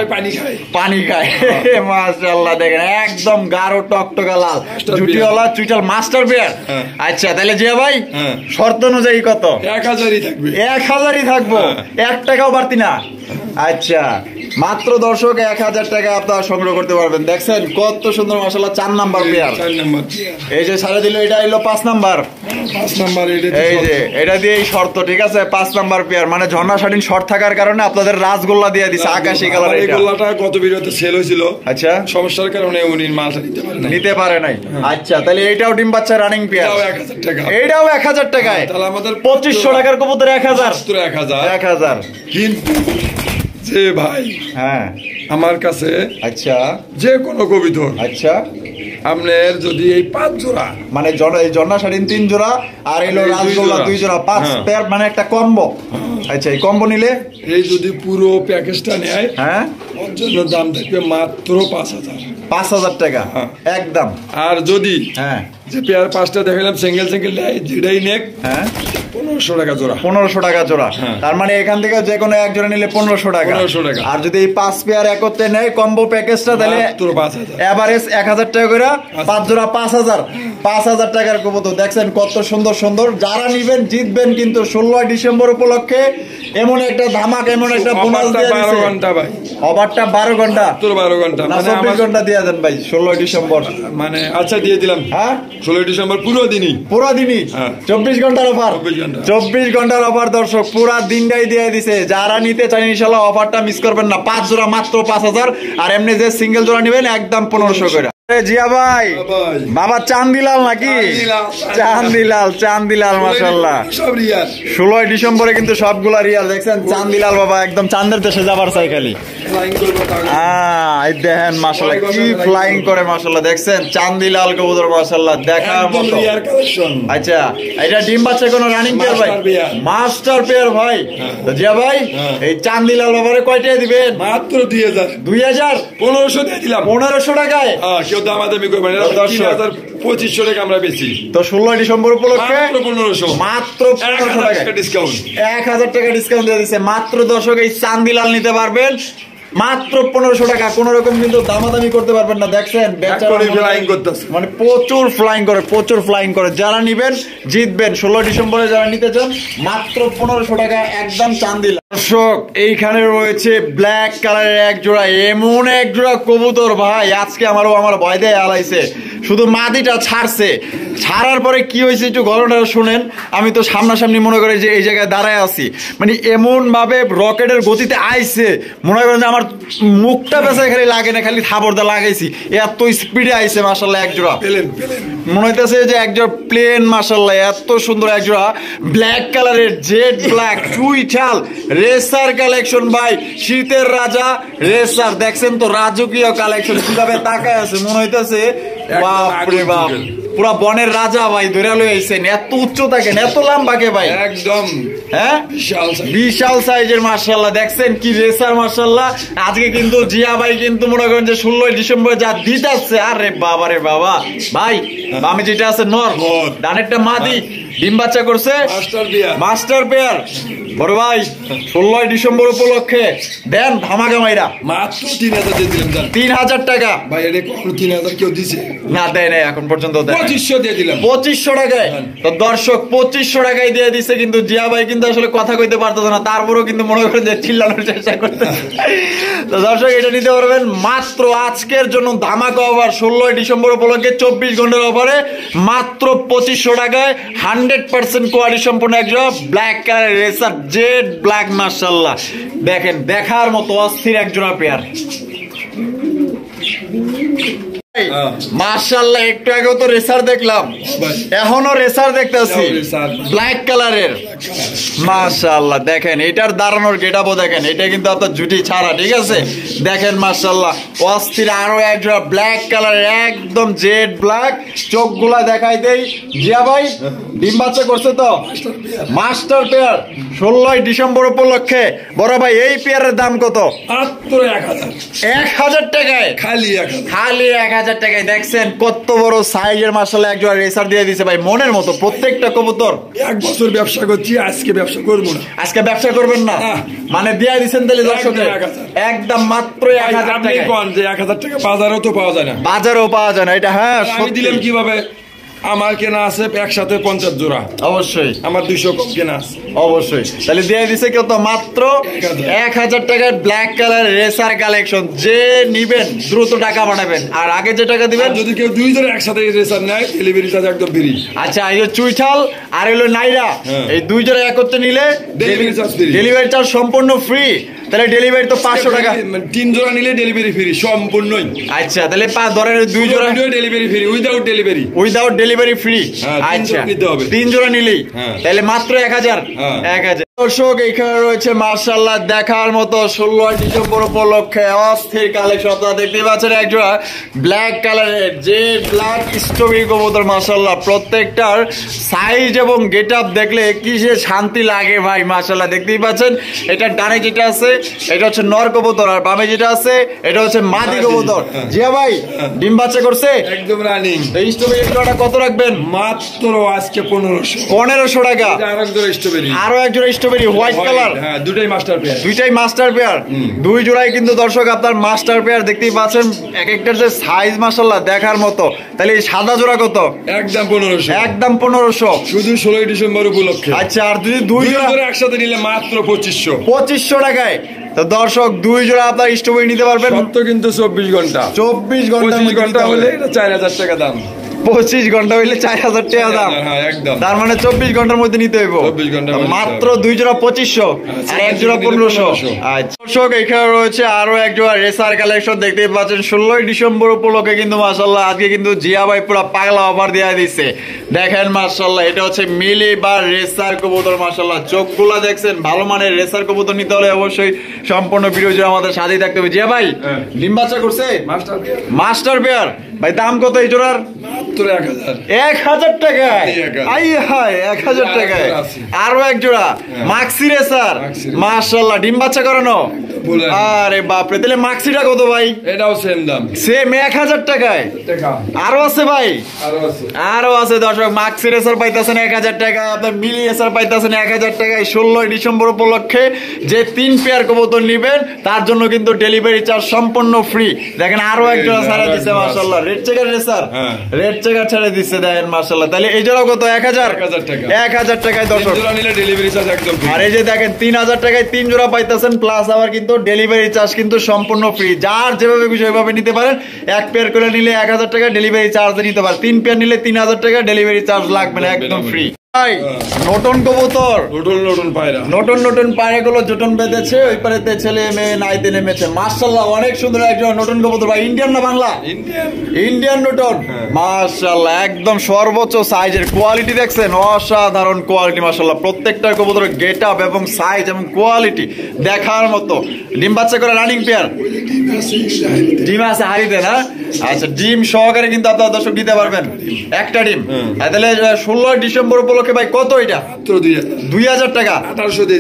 পানি খায় মাশাআল্লাহ দেখেন একদম গাঢ় টকটকা লাল জুটিওয়ালা চুইটাল মাস্টার পেয়ার আচ্ছা তাহলে জিয়া ভাই শর্ত অনুযায়ী কত 1000ই থাকবে 1000ই থাকবো 1 টাকাও বাড়তি না আচ্ছা মাত্র দর্শক 1000 টাকা আপনারা সংগ্রহ করতে পারবেন দেখছেন কত সুন্দর মাশাআল্লাহ 4 নাম্বার পেয়ার এই যে সারা দিল এটা হলো 5 নাম্বার এই যে এটা দিয়ে এই শর্ত ঠিক আছে 5 নাম্বার পেয়ার মানে ঝর্ণা শাটিন শর্ট থাকার কারণে আপনাদের রাজগোল্লা দিয়ে দিছে আকাশী কালার এই গোল্লাটা কত ভিডিওতে সেল হয়েছিল আচ্ছা সমস্যার কারণে উনি মালটা নিতে পারে নাই আচ্ছা তাহলে এইটাও ডিম বাচ্চা রানিং পেয়ার এইটাও 1000 টাকায় তাহলে আমাদের 2500 টাকার কবুতর 1000 1000 কিন্তু যে ভাই হ্যাঁ আমার কাছে আচ্ছা যে কোনো কবুতর আচ্ছা আপনার যদি এই 5 জোড়া মানে ঝর্ণা শাটিন 3 জোড়া আর এলো রাজগোল্লা 2 জোড়া 5 পেয়ার মানে একটা কম্বো আচ্ছা এই কম্বো নিলে এই যদি পুরো প্যাকেজটা নেয় হ্যাঁ ওর জন্য দাম থাকবে মাত্র 5000 টাকা একদম আর যদি হ্যাঁ যে পেয়ার 5টা দেখালাম সিঙ্গেল যেটাই নেক হ্যাঁ 1500 টাকা জোড়া 1500 টাকা জোড়া তার মানে এখান থেকে যে কোনো এক জোড়া নিলে 1500 টাকা আর যদি এই 5 পেয়ার একত্রে নেয় কম্বো প্যাকেজটা তাহলে এভারেজ 1000 টাকা করে 5 জোড়া 5000 টাকার কবুতর দেখছেন কত সুন্দর সুন্দর যারা নিবেন জিতবেন কিন্তু 16 ডিসেম্বর উপলক্ষে এমন একটা ধামাক এমন একটা বোনাস দিয়ে দিয়েছে 12 ঘন্টা ভাই ওভারটা 12 ঘন্টা তোর 12 ঘন্টা মানে 24 ঘন্টা দিয়ে দেন ভাই 16 ডিসেম্বর মানে আচ্ছা দিয়ে দিলাম হ্যাঁ 16 ডিসেম্বর পুরো দিনই 24 ঘন্টার অফার 24 ঘন্টার অফার দর্শক পুরো দিনটাই দিয়ে দিছে যারা নিতে চান ইনশাআল্লাহ অফারটা মিস করবেন না 5 জোড়া মাত্র 5000 আর এমনি যে সিঙ্গেল জোড়া নেবেন একদম 1500 করে জিয়া ভাই বাবা চান্দিলাল নাকি চান্দিলাল মাশাআল্লাহ সব রিয়াল 16 ডিসেম্বরে কিন্তু সবগুলা রিয়াল দেখছেন চান্দিলাল বাবা একদম চাঁদের দেশে যাবার চাই খালি এই দেখেন মাশাআল্লাহ কি ফ্লাইং করে মাশাআল্লাহ দেখছেন চান্দিলাল কবুতর মাশাআল্লাহ দেখার মতো আচ্ছা এটা ডিম বাচ্চা কোন রানিং পেয়ার ভাই মাস্টার পেয়ার ভাই তো জিয়া ভাই এই চান্দিলাল বাবারে কয়টা দিবেন মাত্র 2000 1500 দিয়ে দিলাম 1500 টাকায় কেউ দামাদামি করবে না 2500 টাকা আমরা বেশি তো 16 ডিসেম্বর উপলক্ষে মাত্র 1500 টাকা ডিসকাউন্ট 1000 টাকা ডিসকাউন্ট দিয়ে দিয়েছে মাত্র দর্শক এই চান্দিলাল নিতে পারবেন মাত্র 1500 টাকা কোন রকম কিন্তু দামাদামি করতে পারবেন না দেখছেন মানে প্রচুর ফ্লাইং করে যারা নিবেন জিতবেন 16 ডিসেম্বরে যারা নিতে চান মাত্র 1500 টাকা একদম চান্দিলাল দর্শক এইখানে রয়েছে ব্ল্যাক কালারের এক জোড়া এমন এক জোড়া কবুতর ভাই আজকে আমার ভয় দিয়ে আলাইছে শুধু মাদিটা ছাড়ছে, ছাড়ার পরে কি হয়েছে একটু গল্পটা শুনেন। আমি তো সামনাসামনি মনে করি যে এই জায়গায় দাঁড়ায় আছি, মানে এমন ভাবে রকেটের গতিতে আইছে, মনে করেন যে আমার মুখটা পেছায় খালি লাগে না, খালি থাবড়দা লাগাইছি, এত স্পিডে আইছে মাশাআল্লাহ। একজোড়া মনে হইতেছে যে একজোড়া প্লেন মাশাআল্লাহ, এত সুন্দর একজোড়া ব্ল্যাক কালারের জেড ব্ল্যাক চুইঠাল রেসার কালেকশন ভাই, শীতের রাজা রেসার। দেখছেন তো রাজকীয় কালেকশন, কিভাবে তাকায় আছে, মনে হইতেছে বাপরে বাপ পুরা বনের রাজা ভাই ধরে লই আইছেন। এত উচ্চতা কেন, এত লম্বা কে ভাই, একদম হ্যাঁ বিশাল সাইজের মাশাআল্লাহ। দেখছেন কি রেসার মাশাআল্লাহ। আজকে কিন্তু জিয়া ভাই কিন্তু মনে করেন যে 16 ডিসেম্বর যা দিতাছে, আরে বাবা রে বাবা ভাই। আমি যেটা আছে নর, ডানেরটা মাদি, ডিম বাচ্চা করছে মাস্টার পেয়ার। বড় ভাই 16 ডিসেম্বর উপলক্ষে দেন ধামাকা মাইরা মাত্র 3000 দিয়ে দিলাম। 3000 টাকা ভাই, এটা কখনো 3000 কেউ দিছে না, দেয় নাই এখন পর্যন্ত। 2500 দিয়ে দিলাম, 2500 টাকায়। তো দর্শক 2500 টাকায় দিয়ে দিছে, কিন্তু জিয়া ভাই কিন্তু আসলে কথা কইতে পারতেছে না, তারপরেও কিন্তু মনে করেন যে চিল্লানোর চেষ্টা করতেছে। তো দর্শক এটা নিতে পারবেন মাত্র আজকের জন্য ধামাকা অফার, 16 ডিসেম্বর উপলক্ষে 24 ঘন্টার অফারে মাত্র 2500 টাকায় 100% কোয়ালিটি সম্পন্ন একজন black colour racer jet black মাশাআল্লাহ। দেখেন দেখার মতো অস্থির একজোড়া পেয়ার মাশাআল্লাহ। একটু আগেও তো রেসার দেখলাম, এখনো রেসার দেখতেছি ব্ল্যাক কালারের মাশাআল্লাহ। দেখেন এটার দাঁড়ানোর গেটআপও দেখেন, এটা কিন্তু আপনার জুটি ছাড়া, ঠিক আছে। দেখেন মাশাআল্লাহ অস্থির আরো একজোড়া ব্ল্যাক কালারের একদম জেড ব্ল্যাক। চোখগুলা দেখাই দেই, জিয়া ভাই ডিম বাচ্চা করছে তো মাস্টার পেয়ার 16 ডিসেম্বর উপলক্ষে। বড় ভাই এই পেয়ারের দাম কত? মাত্র 1000 টাকায়, খালি 1000 টাকায়। দেখছেন কত বড় সাইজের মাশাআল্লাহ একজোড়া রেসার দিয়ে দিছে ভাই, মনের মতো প্রত্যেকটা কবুতর। 1 বছর ব্যবসা করছি, আজকে ব্যবসা করবো না। আজকে ব্যবসা করবেন না মানে দিয়ে দিচ্ছেন তাহলে দর্শকদের একদম মাত্র 1000 টাকা। 1000 টাকা বাজারেও তো পাওয়া যায় না, বাজারেও পাওয়া যায় না এটা। হ্যাঁ আমি দিলাম কিভাবে? আমার কেনা আছে একসাথে 50 জোড়া, অবশ্যই আমার 200 কম কেনা আছে, অবশ্যই। তাহলে দিয়ে দিছে কত? মাত্র 1000 টাকার ব্ল্যাক কালার রেসার কালেকশন। যে নিবেন দ্রুত টাকা পাঠাবেন, আর আগে যে টাকা দিবেন, যদি কেউ 2 জোড়া একসাথে রেসার নেয় ডেলিভারি চার্জ একদম ফ্রি। আচ্ছা এই চুইঠাল আর হলো নাইরা, এই 2 জোড়া একত্রে নিলে ডেলিভারি চার্জ সম্পূর্ণ ফ্রি। তাহলে ডেলিভারি তো 500 টাকা, 3 জোড়া নিলে ডেলিভারি ফ্রি সম্পূর্ণই। আচ্ছা তাহলে ধরেন 2 জোড়া delivery free, without delivery free. আচ্ছা 3 জোড়া নিলেই তাহলে মাত্র 1000। দর্শক এখানে রয়েছে মাশাআল্লাহ দেখার মতো 16 ডিসেম্বর উপলক্ষে অস্থির কালেকশন। আপনারা দেখতে পাচ্ছেন একজোড়া ব্ল্যাক কালারের যে ব্ল্যাক স্ট্রবেরি কবুতর মাশাআল্লাহ। প্রত্যেকটার সাইজ এবং গেটআপ দেখলে কি যে শান্তি লাগে ভাই মাশাআল্লাহ। দেখতেই পাচ্ছেন এটা ডানে যেটা আছে এটা হচ্ছে নর কবুতর, আর বামে যেটা আছে এটা হচ্ছে মাদি কবুতর। জিয়া ভাই ডিম বাচ্চা করছে একদম রানিং। এই স্ট্রবেরি জোড়াটা কত রাখবেন? মাত্র আজকে 1500 টাকা। আরো এক জোড়া স্ট্রবেরি হোয়াইট কালার, হ্যাঁ দুটাই মাস্টার পেয়ার। 2 জোড়াই কিন্তু দর্শক আপনার মাস্টার পেয়ার। দেখতেই পাচ্ছেন এক একটার যে সাইজ মাশাআল্লাহ দেখার মতো। তাহলে এই সাদা জোড়া কত? একদম 1500, একদম 1500 শুধু 16 ডিসেম্বর উপলক্ষে। আচ্ছা আর যদি 2 জোড়া একসাথে নিলে মাত্র 2500 টাকায়। তো দর্শক 2 জোড়া আপনার স্ট্রবেরি নিতে পারবেন। সত্য কিন্তু 24 ঘন্টা 24 ঘন্টা হলে এটা 4000 টাকা দাম। 25 ঘন্টা হইলে 4000 টাকা দাম। তার মানে 24 ঘন্টার মধ্যে নিতে হইব। মাত্র 2 জোড়া 2500 আর 1 জোড়া 1500। আচ্ছা দর্শক এখানে রয়েছে আরো এক জোড়া রেসার কালেকশন। দেখতেই পাচ্ছেন 16 ডিসেম্বর উপলক্ষে কিন্তু মাশাআল্লাহ আজকে কিন্তু জিয়া ভাই পুরো পাগলা অফার দিয়ে দিচ্ছে। দেখেন মাশাআল্লাহ এটা হচ্ছে মিলি বা রেসার কবুতর মাশাআল্লাহ। চোখগুলা দেখছেন, ভালো মানের রেসার কবুতর নিতে হলে অবশ্যই সম্পূর্ণ ভিডিও জুড়ে আমাদের সাথেই থাকতে হবে। জিয়া ভাই ডিম বাচ্চা করছে মাস্টার পেয়ার ভাই, দাম কত এই জোড়ার? মাত্র 1000 টাকায়। আই হায় 1000 টাকায় আরো এক জোড়া মাক্সি রেসার মাশাআল্লাহ। ডিম বাচ্চা করানো, আরে বাপরে। তাহলে মাক্সিটা কত ভাই? এটাও সেম দাম, সেম 1000 টাকায়। আরো আছে ভাই, আরো আছে দর্শক। মাক্সি রেসার পাইতেছেন 1000 টাকা, আপনার মিলি রেসার পাইতেছেন 1000 টাকায়। 16 ডিসেম্বর উপলক্ষে যে 3 পেয়ার কবুতর নিবেন তার জন্য কিন্তু ডেলিভারি চার্জ সম্পূর্ণ ফ্রি। দেখেন আরো এক জোড়া ছাড়া দিচ্ছে মাশাআল্লাহ। Red checker racer, red checker ছেড়ে দিচ্ছে দেখেন মাশাআল্লাহ। তাহলে এই জোড়া কত? 1000 টাকায় দর্শক। ডেলিভারি চার্জ একদম। আর এই যে দেখেন 3000 টাকায় 3 জোড়া পাইতেছেন, প্লাস আবার কিন্তু ডেলিভারি চার্জ কিন্তু সম্পূর্ণ ফ্রি। যার যেভাবে খুশি ওইভাবে নিতে পারেন। এক পেয়ার করে নিলে 1000 টাকা ডেলিভারি চার্জ নিতে পারেন, 3 পেয়ার নিলে 3000 টাকা ডেলিভারি চার্জ লাগবে না, একদম ফ্রি। নতুন কবুতর, নতুন পায়রা গুলো জোটন বেঁধেছে, ওই পারেতে ছেলে মেয়ে নাইতে নেমেছে। মাশাআল্লাহ অনেক সুন্দর একজন নতুন কবুতর ভাই। ইন্ডিয়ান না বাংলা? ইন্ডিয়ান নতুন। মাশাআল্লাহ একদম সর্বোচ্চ সাইজের, কোয়ালিটি দেখছেন অসাধারণ কোয়ালিটি মাশাআল্লাহ। প্রত্যেকটা কবুতরের গেট আপ এবং সাইজ এবং কোয়ালিটি দেখার মতো। ডিম বাচ্চা করে রানিং পেয়ার, ডিম আছে হাড়িতে না? আচ্ছা, ডিম সহকারে কিন্তু আপনারা দর্শক দিতে পারবেন একটা ডিম। তাহলে 16 ডিসেম্বর উপলক্ষে ভাই কত এটা? 2000 টাকা,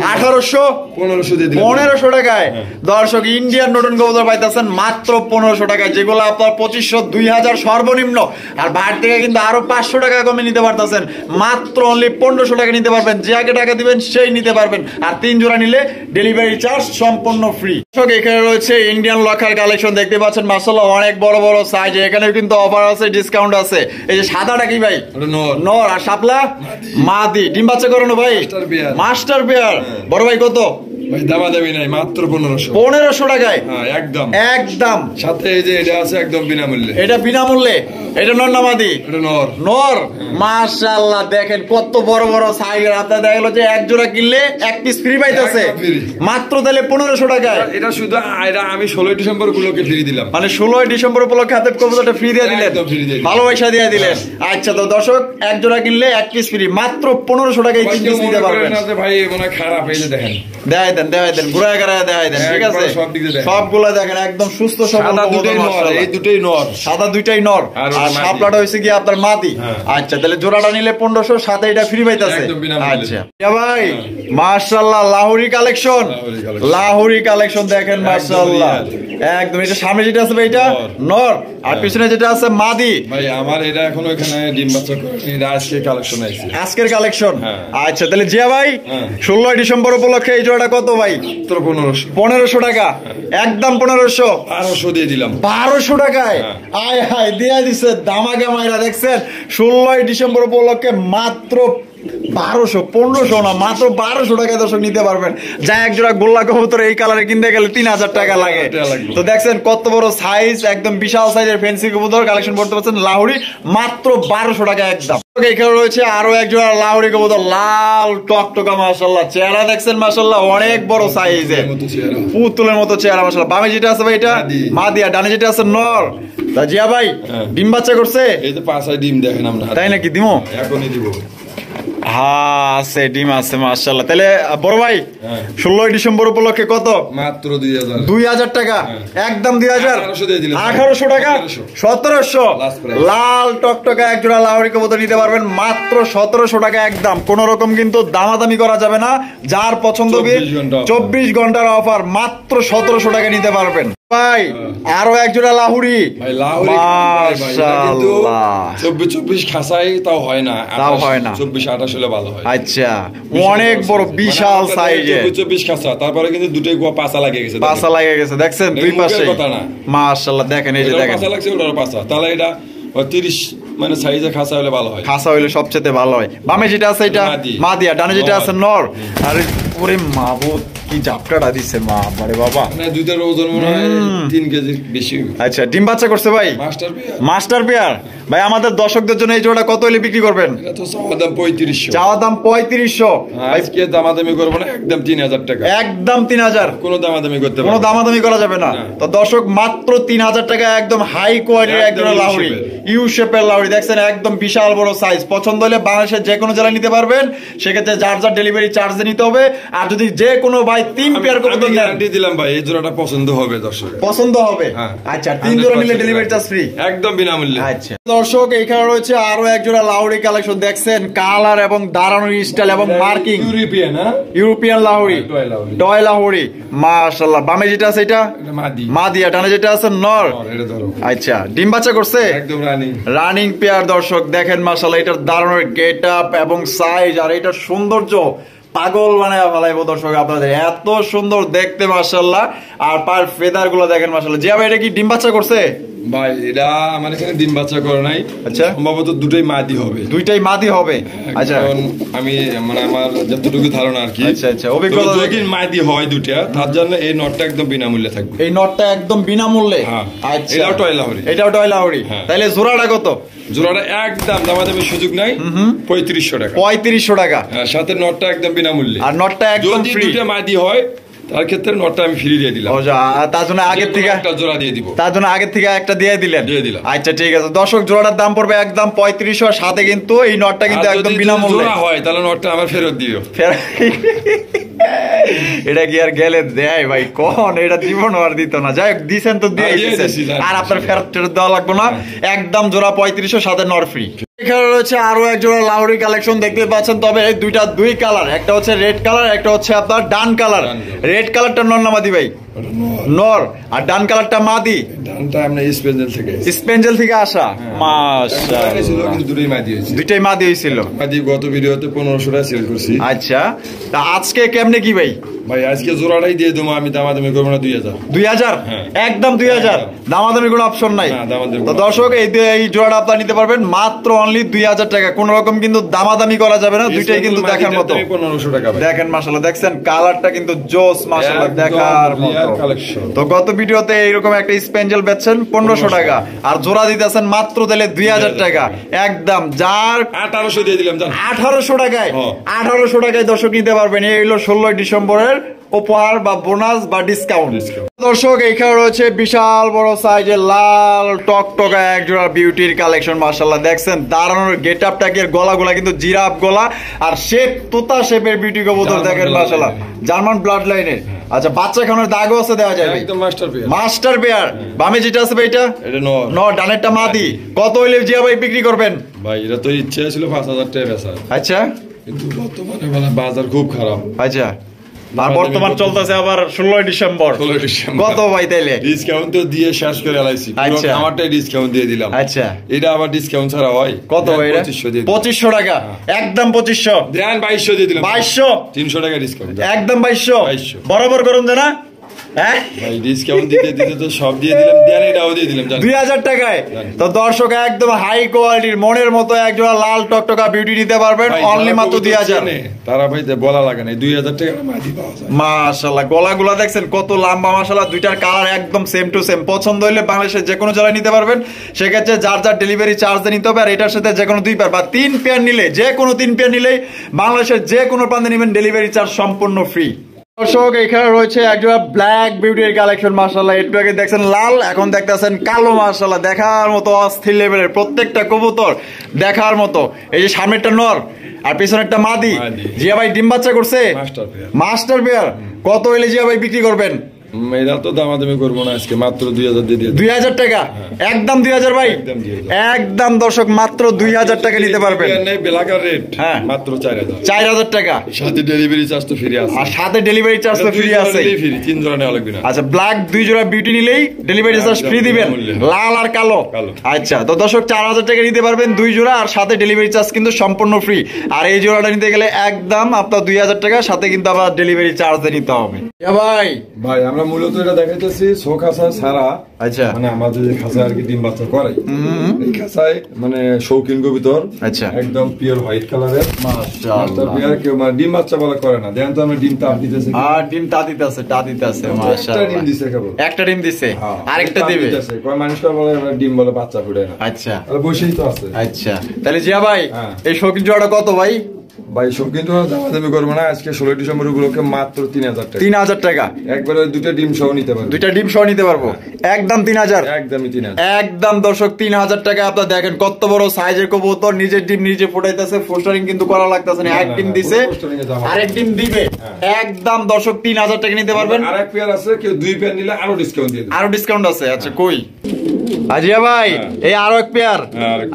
1800 1500 টাকায় দর্শক ইন্ডিয়ান নতুন কবুতর পাইতেছেন মাত্র 1500 টাকায়, যেগুলো আপনার 2500 2000 সর্বনিম্ন। আর বাইরে থেকে কিন্তু আরো 500 টাকা কমে নিতে পারতেছেন, মাত্র অনলি 1500 টাকা নিতে পারবেন। যে আগে টাকা দিবেন সেই নিতে পারবেন। আর 3 জোড়া নিলে ডেলিভারি চার্জ সম্পূর্ণ ফ্রি। দর্শক এখানে রয়েছে ইন্ডিয়ান লখার কালেকশন, দেখতে পাচ্ছেন মাশাআল্লাহ অনেক বড় বড় সাইজ। এখানে কিন্তু অফার আছে, ডিসকাউন্ট আছে। এই যে সাদাটা কি ভাই? নর। আর শাপলা মাদি। ডিম বাচ্চা করানো ভাই, মাস্টার পেয়ার। বড় ভাই কত? ভাই দামাদামি নাই, মাত্র 1500 টাকায় একদম একদম। সাথে এই যে এটা আছে একদম বিনামূল্যে। এটা বিনামূল্যে। এটা নর না মাদি? এটা নর। নর। মাশাআল্লাহ দেখেন কত বড় বড় সাইজের। আপনার দেখা গেল যে এক জোড়া কিনলে এক পিস ফ্রি পাইতেছে মাত্র, তাহলে 1500 টাকায়। এটা শুধু আমি 16 ডিসেম্বর উপলক্ষে ফ্রি দিলাম, মানে 16 ডিসেম্বর উপলক্ষে হাতে কবুতরটা ফ্রি দিয়ে দিলেন, ভালোবাসা দিয়ে দিলেন। আচ্ছা, তো দর্শক এক জোড়া কিনলে এক পিস ফ্রি, মাত্র 1500 টাকায় তিন পিস নিতে পারবেন। ভাই মনে খারাপ, এই যে দেখেন, দেখাই দেন ঘুরায় ঘুরায় দেখাই দেন, ঠিক আছে? সবগুলা দেখেন একদম সুস্থ সবল। এই দুটোই নর, সাদা দুইটাই নর। আর শাপলাটা হইছে কি আপনার মাদি। আচ্ছা, তাহলে জোড়াটা নিলে 1500, সাথে এটা ফ্রি পাইতাছে। আচ্ছা ভাই মাশাআল্লাহ লাহোরি কালেকশন, লাহোরি কালেকশন দেখেন মাশাআল্লাহ একদম। এটা সামনে যেটা আছে ভাই এটা নর, আর পিছনে যেটা আছে মাদি। ভাই আমার এটা এখন ওখানে ডিম বাচ্চা করে, এটা আজকে কালেকশন আছে, আজকের কালেকশন। আচ্ছা, তাহলে জিয়া ভাই 16 ডিসেম্বর উপলক্ষে এই জোড়াটা কত ভাই? 1500 টাকা, একদম 1500 দিয়ে দিলাম, 1200 টাকায়। আয় হায় দিয়া দিছে দামাগা মাইরা। দেখছেন 16 ডিসেম্বর উপলক্ষে মাত্র 1200, 1500 না, মাত্র 1200 টাকায় দর্শক নিতে পারবেন। যা এক জোড়া গোল্লা কবুতর এই কালারে কিনতে গেলে 3000 টাকা লাগে। তো দেখছেন কত বড় সাইজ, একদম বিশাল সাইজের ফ্যান্সি কবুতর কালেকশন করতে পারছেন লাহোরি মাত্র 1200 টাকা একদম। এখানে রয়েছে আরো এক জোড়া লাহোরি কবুতর, লাল টকটকা মাশাআল্লাহ। চেহারা দেখছেন মাশাআল্লাহ অনেক বড় সাইজের, পুতুলের মতো চেহারা মাশাআল্লাহ। বামে যেটা আছে ভাই এটা মাদি, আর ডানে যেটা আছে নর। তা জিয়া ভাই ডিম বাচ্চা করছে? এই তো 5 ডিম দেখেন আমরা, তাই নাকি? দিমো এখনই দিব। হ্যাঁ আছে, ডিম আছে মাশাআল্লাহ। তাহলে বড় ভাই 16 ডিসেম্বর উপলক্ষে কত? মাত্র 2000, 2000 টাকা, একদম 2000, 1800 টাকা, 1700। লাল টকটকা এক জোড়া লাহোরি কবুতর নিতে পারবেন মাত্র 1700 টাকা একদম। কোন রকম কিন্তু দামাদামি করা যাবে না। যার পছন্দ 24 ঘন্টার অফার, মাত্র 1700 টাকা নিতে পারবেন ভাই। আরো এক জোড়া লাহুরি, মাশাআল্লাহ 24 খাসাই তাও হয় না, 24-28 হলে ভালো হয়। আচ্ছা, অনেক বড় বিশাল সাইজের 24 খাসা, তারপরে কিন্তু দুটোই পাছা লাগে গেছে, পাছা লাগে গেছে দেখছেন দুই পাশে। মাশাআল্লাহ দেখেন, এই যে দেখেন পাছা লাগছে, ওটার পাছা। তাহলে এটা 30 মানে সাইজে খাসা হলে ভালো হয়, খাসা হলে সবচেয়ে ভালো হয়। বামে যেটা আছে এটা মাদি, আর ডানে যেটা আছে নর। আর ওরে মাবুদ কি জাপটাটা দিছে মা, আরে বাবা মানে দুইটার ওজন মনে হয় 3 কেজি বেশি। আচ্ছা, ডিম বাচ্চা করছে ভাই মাস্টার পেয়ার। ভাই আমাদের দর্শকদের জন্য এই জোড়া কত হলে বিক্রি করবেন? এটা তো চাওয়া দাম 3500, চাওয়া দাম 3500। আজকে দামাদামি করব না, একদম 3000 টাকা, একদম 3000। কোনো দামাদামি করতে কোনো দামাদামি করা যাবে না। তো দর্শক মাত্র 3000 টাকা, একদম হাই কোয়ালিটির একদম লাহোরি, ইউ শেপের লাহোরি দেখছেন, একদম বিশাল বড় সাইজ। পছন্দ হলে বাংলাদেশের যে কোনো জেলায় নিতে পারবেন, সেক্ষেত্রে যার যার ডেলিভারি চার্জ নিতে হবে। আর যদি যে কোনো ভাই 3 পেয়ার কবুতর গ্যারান্টি দিলাম ভাই এই জোড়াটা পছন্দ হবে, দর্শক পছন্দ হবে। আচ্ছা, 3 জোড়া নিলে ডেলিভারি চার্জ ফ্রি, একদম বিনামূল্যে। আচ্ছা দর্শক এখানে রয়েছে আরো এক জোড়া লাহোরি কালেকশন, দেখছেন কালার এবং দাঁড়ানোর স্টাইল এবং marking European, European Lahori, toy Lahori মাশাআল্লাহ। বামে যেটা আছে এটা মাদি, আর ডানে যেটা আছে নর। আচ্ছা, ডিম বাচ্চা করছে, একদম রানিং পেয়ার। দর্শক দেখেন মাশাআল্লাহ এটার দাঁড়ানোর গেট আপ এবং সাইজ, আর এটার সৌন্দর্য পাগল বানায় ফেলাইবো দর্শক আপনাদের, এত সুন্দর দেখতে মাশাআল্লাহ। আর পার ফেদার গুলো দেখেন মাশাআল্লাহ। জিয়া ভাই এটা কি ডিম বাচ্চা করছে? ভাই এটা আমার এখানে ডিম বাচ্চা করে নাই। আচ্ছা, সম্ভবত দুটোই মাদি হবে। দুইটাই মাদি হবে। আচ্ছা, কারণ আমি মানে আমার যতটুকু ধারণা আর কি। আচ্ছা আচ্ছা, অভিজ্ঞতা যদি মাদি হয় দুইটা, তার জন্য এই নটটা একদম বিনামূল্যে থাকবে। এই নটটা একদম বিনামূল্যে। হ্যাঁ, আচ্ছা, এটাও টয় লাহোরি। এটাও টয় লাহোরি। তাহলে জোড়াটা কত? জোড়াটা একদম দামাদামি সুযোগ নাই, 3500 টাকা। 3500 টাকা। সাথে নটটা একদম বিনামূল্যে। আর নটটা একদম যদি ফ্রি। দুইটা মাদি হয় তার ক্ষেত্রে নটটা আমি ফ্রি দিয়ে দিলাম। তার জন্য আগে থেকে একটা জোড়া দিয়ে দিব। তার জন্য আগে থেকে একটা দিয়ে দিলেন। দিয়ে দিলাম। আচ্ছা ঠিক আছে দর্শক, জোড়াটার দাম পড়বে একদম 3500, আর সাথে কিন্তু এই নটটা কিন্তু একদম বিনামূল্যে। জোড়া হয় তাহলে নটটা আমার ফেরত দিও। এটা কি আর গেলে দেয় ভাই? কোন এটা জীবন আর দিত না। যাই হোক, দিছেন তো দিয়ে দিছেন, আর আপনার ফেরত দেওয়া লাগবে না। একদম জোড়া 3500, সাথে নর ফ্রি। এখানে রয়েছে আরো এক জোড়া লাহোরি কালেকশন দেখতে পাচ্ছেন, তবে দুই কালার, একটা হচ্ছে রেড কালার, একটা হচ্ছে আপনার ডান কালার। রেড কালারটা নর না মাদি ভাই? নর। আর ডান কালারটা মাদি? ডানটা আমরা স্পেঞ্জেল থেকে আসা। মাশাআল্লাহ, কিন্তু দুটোই মাদি হয়েছে। দুইটাই মাদি হয়েছিল। মাদি গত ভিডিওতে 1500 টাকা সেল করছি। আচ্ছা, তা আজকে কেমনে কি ভাই? ভাই আজকে জোড়াটাই দিয়ে দেবো, আমি দামাদামি করবো না। 2000 একদম 2000, দামাদামি কোনো অপশন নাই। তো দর্শক, এই জোড়াটা আপনারা নিতে পারবেন মাত্র অনলি 2000 টাকা। কোন রকম কিন্তু দামাদামি করা যাবে না, দুইটাই কিন্তু দেখার মতো। 1500 টাকা। দেখেন মাশাআল্লাহ, দেখছেন কালারটা কিন্তু জোস মাশাআল্লাহ, দেখার মতো। তো গত ভিডিওতে এইরকম একটা স্পেঞ্জেল বেচছেন 1500 টাকা, আর জোড়া দিতেছেন মাত্র তাহলে 2000 টাকা। একদম যার 1800 দিয়ে দিলাম। 1800 টাকায় 1800 টাকায় দর্শক নিতে পারবেন। এই হলো 16 ডিসেম্বরের উপহার বা বোনাস বা ডিসকাউন্ট। দর্শক, এখানে রয়েছে বিশাল বড় সাইজের লাল টকটকা এক জোড়া বিউটির কালেকশন। মাশাআল্লাহ, দেখছেন দাঁড়ানোর গেটআপটাকে, গলাগুলা কিন্তু জিরাফ গলা, আর শেপ তোতা শেপের বিউটি কবুতর। দেখেন মাশাআল্লাহ, জার্মান ব্লাড লাইনের। আচ্ছা, বাচ্চা খানোর দাগও আছে, দেওয়া যায় ভাই? একদম মাস্টার পেয়ার। বামে যেটা আছে ভাই, এটা নর, ডানেরটা মাদি। কত হইলে জিয়া ভাই বিক্রি করবেন? ভাই এটা তো ইচ্ছে ছিল 5000 টাকা বেচা। আচ্ছা, কিন্তু বর্তমানে বাজার খুব খারাপ। আচ্ছা, আর বর্তমান চলতেছে আবার 16 ডিসেম্বর। কত ভাই তাইলে? ডিসকাউন্ট তো দিয়ে শেষ করে এলাইছি। আচ্ছা, আমারটাই ডিসকাউন্ট দিয়ে দিলাম। আচ্ছা, এটা আবার ডিসকাউন্ট ছাড়া হয়? কত ভাই? 2500 টাকা। একদম 2500 দেন। 2200 দিয়ে দিলাম। 2200, 300 টাকা ডিসকাউন্ট। একদম 2200 বরাবর করুন জানা। হ্যাঁ ভাই, ডিসকাউন্ট দিতে দিতে তো সব দিয়ে দিলাম। দেন এটাও দিয়ে দিলাম 2000 টাকায়। তো দর্শক, একদম হাই কোয়ালিটির মনের মতো একজোড়া লাল টকটকা বিউটি নিতে পারবেন অনলি মাত্র 2000। তারা ভাই বলা লাগে না, 2000 টাকা মাদি পাওয়া যায়। মাশাআল্লাহ, গলাগুলা দেখছেন কত লম্বা মাশাআল্লাহ। দুইটার কালার একদম সেম টু সেম। পছন্দ হলে বাংলাদেশের যে কোনো জায়গায় নিতে পারবেন। সেক্ষেত্রে যার যার ডেলিভারি চার্জ নিতে হবে। আর এটার সাথে যে কোনো 2 পেয়ার বা 3 পেয়ার নিলে, যে কোনো 3 পেয়ার নিলেই বাংলাদেশের যে কোনো প্রান্তে নেবেন, ডেলিভারি চার্জ সম্পূর্ণ ফ্রি। দর্শক, এখানে রয়েছে একজোড়া ব্ল্যাক বিউটির কালেকশন। মাশাআল্লাহ, একটু আগে দেখছেন লাল, এখন দেখতেছেন কালো। মাশাআল্লাহ, দেখার মতো অস্থির লেভেলের প্রত্যেকটা কবুতর, দেখার মতো। এই যে সামনেরটা নর আর পিছনেরটা মাদি। জিয়া ভাই ডিম বাচ্চা করছে, মাস্টার পেয়ার। কত হইলে জিয়া ভাই বিক্রি করবেন? এরা তো দামাদামি করবো না, আজকে মাত্র 2000 দিয়ে দিয়ে 2000 টাকা। একদম 2000 ভাই, একদম দর্শক মাত্র 2000 টাকা নিতে পারবেন। বেলাকার রেট মাত্র 4000 টাকা। সাথে ডেলিভারি চার্জ তো ফ্রি আছে। আর সাথে ডেলিভারি চার্জ তো ফ্রি আছে। 3 জোড়া নেওয়া লাগবে না। আচ্ছা, ব্ল্যাক 2 জোড়া বিউটি নিলেই ডেলিভারি চার্জ ফ্রি দিবেন, লাল আর কালো। আচ্ছা, তো দর্শক 4000 টাকা নিতে পারবেন 2 জোড়া, আর সাথে ডেলিভারি চার্জ কিন্তু সম্পূর্ণ ফ্রি। আর এই জোড়াটা নিতে গেলে একদম আপনার 2000 টাকা, সাথে কিন্তু আবার ডেলিভারি চার্জ নিতে হবে। ভাই ভাই, আমরা মূলত এটা দেখাইতেছি শো খাসা ছাড়া। আচ্ছা, মানে আমাদের যে খাসা আর কি ডিম বাচ্চা করে, এই খাসায় মানে শৌখিন কবুতর। আচ্ছা, একদম পিওর হোয়াইট কালারের। মাশাআল্লাহ, কেউ মানে ডিম বাচ্চা বলা করে না। দেন তো আমরা ডিম তাপ দিতেছি। আর ডিম তা দিতেছে মাশাআল্লাহ। ডিম দিছে কেবল একটা ডিম দিছে, আরেকটা দিবে। কয় মানুষটা বলে ডিম বলে বাচ্চা ফুটে না। আচ্ছা, তাহলে বসেই তো আছে। আচ্ছা, তাহলে জিয়া ভাই এই শৌখিন জোড়াটা কত ভাই? ভাই, শৌখিন তো দামাদামি করবো না। আজকে 16 ডিসেম্বর গুলোকে মাত্র 3000 টাকা। 3000 টাকা। একবারে 2টা ডিম সহ নিতে পারবো। 2টা ডিম সহ নিতে পারবো। একদম 3000। একদমই 3000। একদম দর্শক 3000 টাকা। আপনারা দেখেন কত বড় সাইজের কবুতর, নিজের ডিম নিজে ফুটাইতেছে। ফোস্টারিং কিন্তু করা লাগতেছে না। এক ডিম দিছে, আরেক ডিম দিবে। একদম দর্শক 3000 টাকা নিতে পারবেন। আরেক পেয়ার আছে, কেউ 2 পেয়ার নিলে আরো ডিসকাউন্ট দিয়ে দেব। আরো ডিসকাউন্ট আছে। আচ্ছা, কই আজিয়া ভাই, এই আরো এক পেয়ার।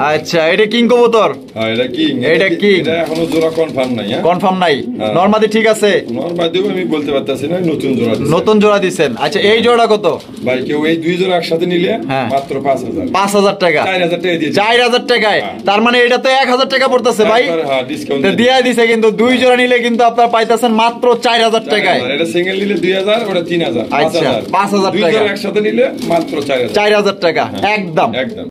আচ্ছা, এটা কিং কবুতর। এটা কিং। এটা কিং। এটা এখনো জোড়া কনফার্ম নাই। কনফার্ম নাই। নরমাদি ঠিক আছে? নরমাদিও আমি বলতে পারতাছি না, নতুন জোড়া দিছেন। নতুন জোড়া দিবেন। আচ্ছা, এই জোড়া কত ভাই? কেউ এই 2 জোড়া একসাথে নিলে মাত্র 5000। 5000 টাকা। 4000 টাকা দিয়ে 4000 টাকায়। তার মানে এটা তো 1000 টাকা পড়তেছে ভাই। হ্যাঁ, ডিসকাউন্ট দিয়ে দিছে, কিন্তু 2 জোড়া নিলে কিন্তু আপনারা পাইতেছেন মাত্র 4000 টাকায়। এটা সিঙ্গেল নিলে 2000, ওটা 3000। আচ্ছা, 5000 টাকা। 2 জোড়া একসাথে নিলে মাত্র 4000 টাকা। একদম একদম।